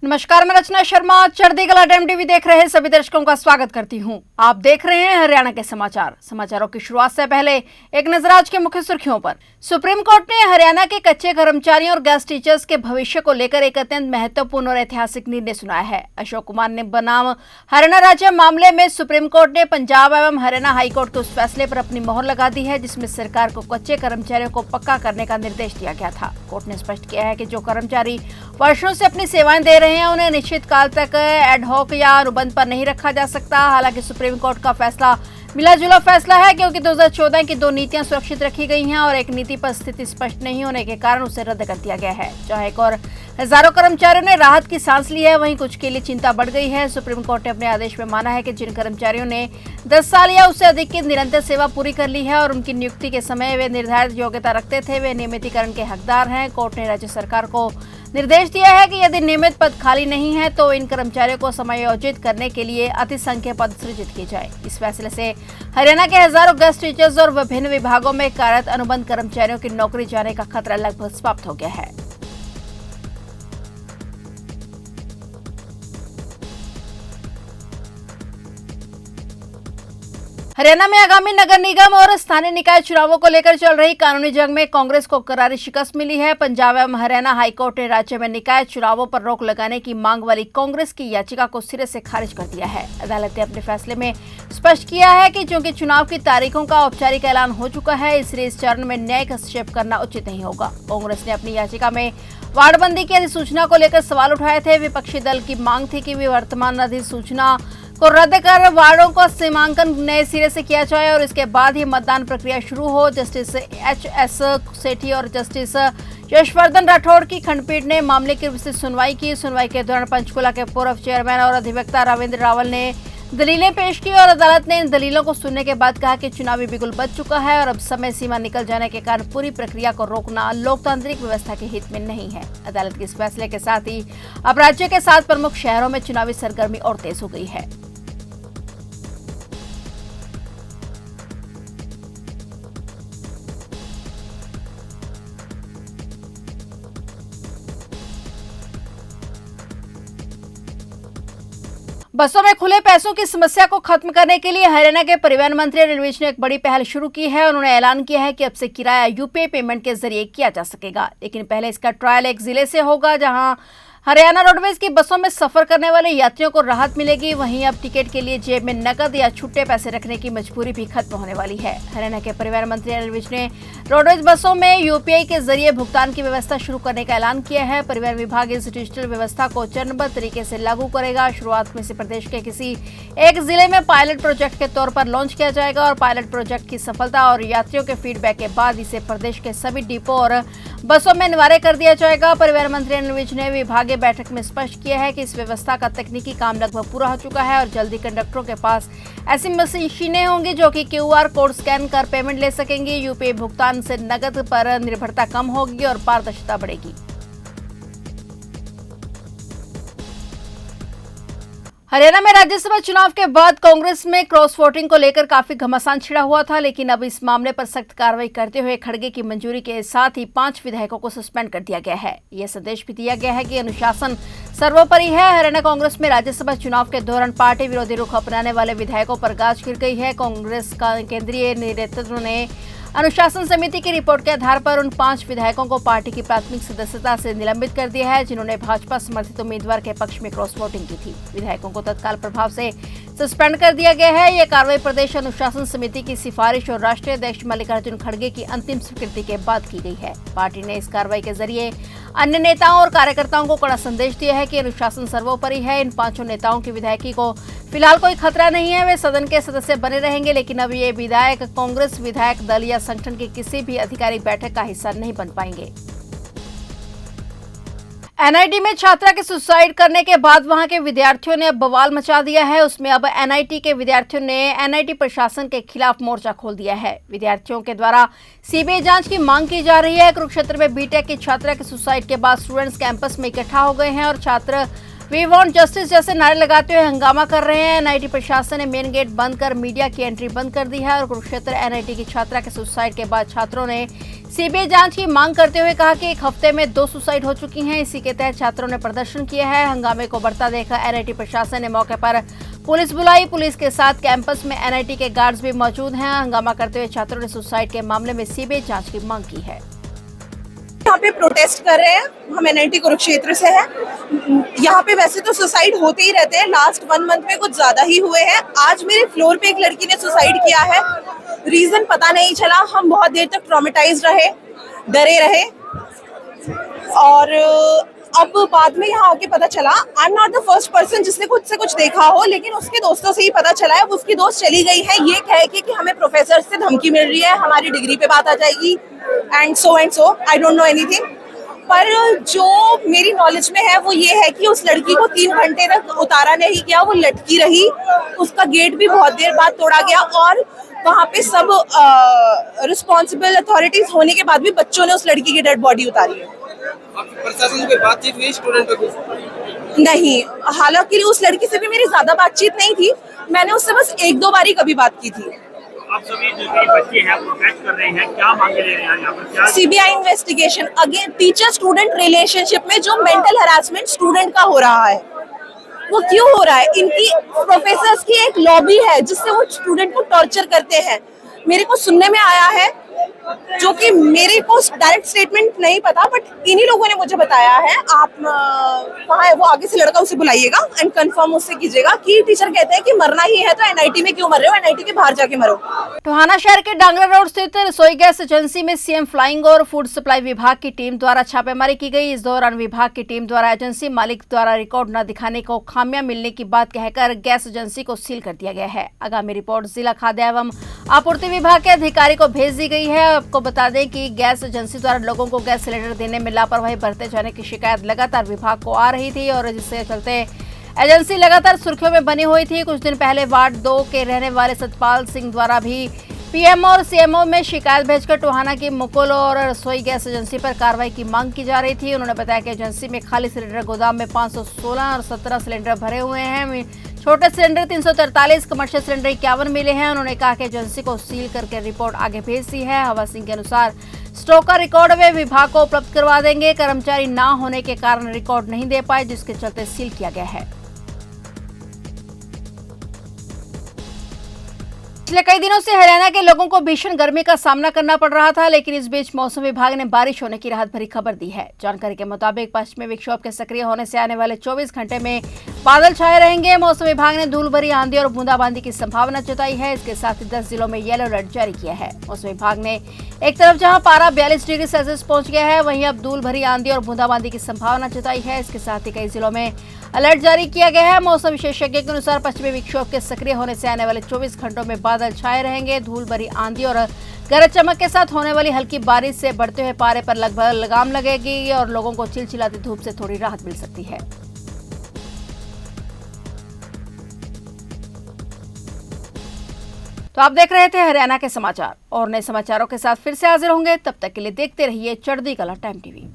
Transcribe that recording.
नमस्कार, मैं रचना शर्मा चढ़ती कला टाइम टीवी देख रहे सभी दर्शकों का स्वागत करती हूं। आप देख रहे हैं हरियाणा के समाचारों की शुरुआत से पहले एक नजर आज के मुख्य सुर्खियों पर। सुप्रीम कोर्ट ने हरियाणा के कच्चे कर्मचारियों और गेस्ट टीचर्स के भविष्य को लेकर एक अत्यंत महत्वपूर्ण और ऐतिहासिक निर्णय सुनाया है। अशोक कुमार ने बनाम हरियाणा राज्य मामले में सुप्रीम कोर्ट ने पंजाब एवं हरियाणा हाईकोर्ट के उस फैसले पर अपनी मोहर लगा दी है जिसमें सरकार को कच्चे कर्मचारियों को पक्का करने का निर्देश दिया गया था। कोर्ट ने स्पष्ट किया है कि जो कर्मचारी वर्षों से अपनी सेवाएं दे रहे हैं उन्हें निश्चित काल तक एडहॉक या अनुबंध पर नहीं रखा जा सकता। हालांकि सुप्रीम कोर्ट का फैसला मिला जुला फैसला है क्योंकि 2014 की दो नीतियां सुरक्षित रखी गई हैं और एक नीति पर स्थिति स्पष्ट नहीं होने के कारण उसे रद्द कर दिया गया है। जहां एक और हजारों कर्मचारियों ने राहत की सांस ली है, वहीं कुछ के लिए चिंता बढ़ गई है। सुप्रीम कोर्ट ने अपने आदेश में माना है कि जिन कर्मचारियों ने 10 साल या उससे अधिक की निरंतर सेवा पूरी कर ली है और उनकी नियुक्ति के समय वे निर्धारित योग्यता रखते थे, वे नियमितीकरण के हकदार हैं। कोर्ट ने राज्य सरकार को निर्देश दिया है कि यदि नियमित पद खाली नहीं है तो इन कर्मचारियों को समायोजित करने के लिए अतिसंख्य पद सृजित किए जाए। इस फैसले से हरियाणा के हजारों गेस्ट टीचर्स और विभिन्न विभागों में कार्यरत अनुबंध कर्मचारियों की नौकरी जाने का खतरा लगभग समाप्त हो गया है। हरियाणा में आगामी नगर निगम और स्थानीय निकाय चुनावों को लेकर चल रही कानूनी जंग में कांग्रेस को करारी शिकस्त मिली है। पंजाब एवं हरियाणा हाईकोर्ट ने राज्य में निकाय चुनावों पर रोक लगाने की मांग वाली कांग्रेस की याचिका को सिरे से खारिज कर दिया है। अदालत ने अपने फैसले में स्पष्ट किया है कि चूंकि चुनाव की तारीखों का औपचारिक ऐलान हो चुका है, इसलिए इस चरण में न्यायिक हस्तक्षेप करना उचित नहीं होगा। कांग्रेस ने अपनी याचिका में वार्डबंदी की अधिसूचना को लेकर सवाल उठाए थे। विपक्षी दल की मांग थी कि वर्तमान अधिसूचना को रद्द कर वार्डों का सीमांकन नए सिरे से किया जाए और इसके बाद ही मतदान प्रक्रिया शुरू हो। Justice HS. सेठी और जस्टिस यशवर्धन राठौड़ की खंडपीठ ने मामले की विस्तृत सुनवाई की। सुनवाई के दौरान पंचकुला के पूर्व चेयरमैन और अधिवक्ता रविंद्र रावल ने दलीलें पेश की और अदालत ने इन दलीलों को सुनने के बाद कहा कि चुनावी बिगुल बच चुका है और अब समय सीमा निकल जाने के कारण पूरी प्रक्रिया को रोकना लोकतांत्रिक व्यवस्था के हित में नहीं है। अदालत के इस फैसले के साथ ही अब राज्य के 7 प्रमुख शहरों में चुनावी सरगर्मी और तेज हो गई है। बसों में खुले पैसों की समस्या को खत्म करने के लिए हरियाणा के परिवहन मंत्री अनिल विज ने एक बड़ी पहल शुरू की है। उन्होंने ऐलान किया है कि अब से किराया यूपीआई पेमेंट के जरिए किया जा सकेगा, लेकिन पहले इसका ट्रायल एक जिले से होगा। जहां हरियाणा रोडवेज की बसों में सफर करने वाले यात्रियों को राहत मिलेगी, वहीं अब टिकट के लिए जेब में नकद या छुट्टे पैसे रखने की मजबूरी भी खत्म होने वाली है। हरियाणा के परिवहन मंत्री अनिल विज ने रोडवेज बसों में यूपीआई के जरिए भुगतान की व्यवस्था शुरू करने का ऐलान किया है। परिवहन विभाग इस डिजिटल व्यवस्था को चरणबद्ध तरीके से लागू करेगा। शुरुआत में इसे प्रदेश के किसी एक जिले में पायलट प्रोजेक्ट के तौर पर लॉन्च किया जाएगा और पायलट प्रोजेक्ट की सफलता और यात्रियों के फीडबैक के बाद इसे प्रदेश के सभी डिपो और बसों में अनिवार्य कर दिया जाएगा। परिवहन मंत्री अनिल विज ने विभागीय बैठक में स्पष्ट किया है कि इस व्यवस्था का तकनीकी काम लगभग पूरा हो चुका है और जल्दी कंडक्टरों के पास ऐसी मशीनें होंगी जो कि क्यूआर कोड स्कैन कर पेमेंट ले सकेंगी। यूपीआई भुगतान से नकद पर निर्भरता कम होगी और पारदर्शिता बढ़ेगी। हरियाणा में राज्यसभा चुनाव के बाद कांग्रेस में क्रॉस वोटिंग को लेकर काफी घमासान छिड़ा हुआ था, लेकिन अब इस मामले पर सख्त कार्रवाई करते हुए खड़गे की मंजूरी के साथ ही 5 विधायकों को सस्पेंड कर दिया गया है। यह संदेश भी दिया गया है कि अनुशासन सर्वोपरि है। हरियाणा कांग्रेस में राज्यसभा चुनाव के दौरान पार्टी विरोधी रुख अपनाने वाले विधायकों पर गाज गिर गई है। कांग्रेस का केंद्रीय नेतृत्व ने अनुशासन समिति की रिपोर्ट के आधार पर उन 5 विधायकों को पार्टी की प्राथमिक सदस्यता से निलंबित कर दिया है जिन्होंने भाजपा समर्थित उम्मीदवार के पक्ष में क्रॉस वोटिंग की थी। विधायकों को तत्काल प्रभाव से सस्पेंड कर दिया गया है। यह कार्रवाई प्रदेश अनुशासन समिति की सिफारिश और राष्ट्रीय अध्यक्ष मल्लिकार्जुन खड़गे की अंतिम स्वीकृति के बाद की गई है। पार्टी ने इस कार्रवाई के जरिए अन्य नेताओं और कार्यकर्ताओं को कड़ा संदेश दिया है कि अनुशासन सर्वोपरि है। इन 5 नेताओं की विधायकी को फिलहाल कोई खतरा नहीं है, वे सदन के सदस्य बने रहेंगे, लेकिन अब ये विधायक कांग्रेस विधायक दल या संगठन की किसी भी आधिकारिक बैठक का हिस्सा नहीं बन पाएंगे। एनआईटी में छात्रा के सुसाइड करने के बाद वहां के विद्यार्थियों ने अब बवाल मचा दिया है। उसमें अब एनआईटी के विद्यार्थियों ने एनआईटी प्रशासन के खिलाफ मोर्चा खोल दिया है। विद्यार्थियों के द्वारा सीबीआई जांच की मांग की जा रही है। कुरुक्षेत्र में बीटेक की छात्रा के सुसाइड के बाद स्टूडेंट्स कैंपस में इकट्ठा हो गए हैं और छात्र वी वांट जस्टिस जैसे नारे लगाते हुए हंगामा कर रहे हैं। एनआईटी प्रशासन ने मेन गेट बंद कर मीडिया की एंट्री बंद कर दी है और कुरुक्षेत्र एनआईटी की छात्रा के सुसाइड के बाद छात्रों ने सीबीआई जांच की मांग करते हुए कहा कि एक हफ्ते में 2 सुसाइड हो चुकी हैं। इसी के तहत छात्रों ने प्रदर्शन किया है। हंगामे को बढ़ता देखा एनआईटी प्रशासन ने मौके पर पुलिस बुलाई। पुलिस के साथ कैंपस में एनआईटी के गार्ड्स भी मौजूद हैं। हंगामा करते हुए छात्रों ने सुसाइड के मामले में सीबीआई जांच की मांग की है। यहाँ पे प्रोटेस्ट कर रहे हैं, हम एनआईटी कुरुक्षेत्र से हैं। यहाँ पे वैसे तो सुसाइड होते ही रहते हैं, लास्ट 1 मंथ में कुछ ज्यादा ही हुए हैं। आज मेरे फ्लोर पे एक लड़की ने सुसाइड किया है, रीजन पता नहीं चला। हम बहुत देर तक ट्रॉमेटाइज्ड रहे, डरे रहे और अब बाद में यहाँ आके पता चला। I am not the first person जिसने खुद से कुछ देखा हो, लेकिन उसके दोस्तों से ही पता चला है। उसकी दोस्त चली गई है ये कह के कि हमें प्रोफेसर से धमकी मिल रही है, हमारी डिग्री पे बात आ जाएगी and so I don't know anything. पर जो मेरी नॉलेज में है वो ये है कि उस लड़की को 3 घंटे तक उतारा नहीं गया, वो लटकी रही। उसका गेट भी बहुत देर बाद तोड़ा गया और वहाँ पे सब रिस्पॉन्सिबल अथॉरिटीज होने के बाद भी बच्चों ने उस लड़की की डेड बॉडी उतारी है। प्रशासन से बातचीत हुई स्टूडेंट को? नहीं, हालांकि उस लड़की से भी मेरी ज्यादा बातचीत नहीं थी। मैंने उससे बस 1-2 बारी कभी बात की थी। आप सभी जो बच्चे हैं प्रोटेस्ट कर रहे हैं, क्या मांगे ले रहे हैं यहाँ पर? क्या CBI investigation again teacher student relationship में जो मेंटल हैरासमेंट स्टूडेंट का हो रहा है वो क्यों हो रहा है? इनकी प्रोफेसर्स की एक लॉबी है जिससे वो स्टूडेंट को टॉर्चर करते हैं। मेरे को सुनने में आया है, जो कि मेरे को डायरेक्ट स्टेटमेंट नहीं पता, बट इन्हीं लोगों ने मुझे बताया है। आप कहाँ है वो, आगे से लड़का उसे बुलाइएगा एंड कंफर्म उससे कीजिएगा कि टीचर कहते हैं कि मरना ही है तो एनआईटी में क्यों मर रहे हो, एनआईटी के बाहर जाके मरो। टोहाना शहर के डांगरा रोड स्थित रसोई गैस एजेंसी में सीएम फ्लाइंग और फूड सप्लाई विभाग की टीम द्वारा छापेमारी की गई। इस दौरान विभाग की टीम द्वारा एजेंसी मालिक द्वारा रिकॉर्ड न दिखाने को खामियां मिलने की बात कहकर गैस एजेंसी को सील कर दिया गया है। आगामी रिपोर्ट जिला खाद्य एवं आपूर्ति विभाग के अधिकारी को भेज दी गई है। आपको बता दें कि गैस एजेंसी द्वारा लोगों को गैस सिलेंडर देने में लापरवाही बरते जाने की शिकायत लगातार विभाग को आ रही थी और जिससे चलते एजेंसी लगातार सुर्खियों में बनी हुई थी। कुछ दिन पहले वार्ड 2 के रहने वाले सतपाल सिंह द्वारा भी पीएमओ और सीएमओ में शिकायत भेजकर टोहाना की मुकुल और रसोई गैस एजेंसी पर कार्रवाई की मांग की जा रही थी। उन्होंने बताया कि एजेंसी में खाली सिलेंडर गोदाम में 516 और 17 सिलेंडर भरे हुए हैं। छोटे सिलेंडर 343, कमर्शियल सिलेंडर 51 मिले हैं। उन्होंने कहा कि एजेंसी को सील करके रिपोर्ट आगे भेज दी है। हवा सिंह के अनुसार स्टॉक का रिकॉर्ड वे विभाग को उपलब्ध करवा देंगे। कर्मचारी ना होने के कारण रिकॉर्ड नहीं दे पाए, जिसके चलते सील किया गया है। पिछले कई दिनों से हरियाणा के लोगों को भीषण गर्मी का सामना करना पड़ रहा था, लेकिन इस बीच मौसम विभाग ने बारिश होने की राहत भरी खबर दी है। जानकारी के मुताबिक पश्चिमी विक्षोभ के सक्रिय होने से आने वाले 24 घंटे में बादल छाए रहेंगे। मौसम विभाग ने धूल भरी आंधी और बूंदाबांदी की संभावना जताई है। इसके साथ ही 10 जिलों में येलो अलर्ट जारी किया है। मौसम विभाग ने एक तरफ जहां पारा 42 डिग्री सेल्सियस पहुंच गया है, वहीं अब धूल भरी आंधी और बूंदाबांदी की संभावना जताई है। इसके साथ ही कई जिलों में अलर्ट जारी किया गया है। मौसम विशेषज्ञ के अनुसार पश्चिमी विक्षोभ के सक्रिय होने से आने वाले 24 घंटों में बादल छाए रहेंगे। धूल भरी आंधी और गरज चमक के साथ होने वाली हल्की बारिश से बढ़ते हुए पारे पर लगभग लगाम लगेगी और लोगों को चिलचिलाती धूप से थोड़ी राहत मिल सकती है। तो आप देख रहे थे हरियाणा के समाचार और नए समाचारों के साथ फिर से हाजिर होंगे। तब तक के लिए देखते रहिए चढ़ती कला टाइम टीवी।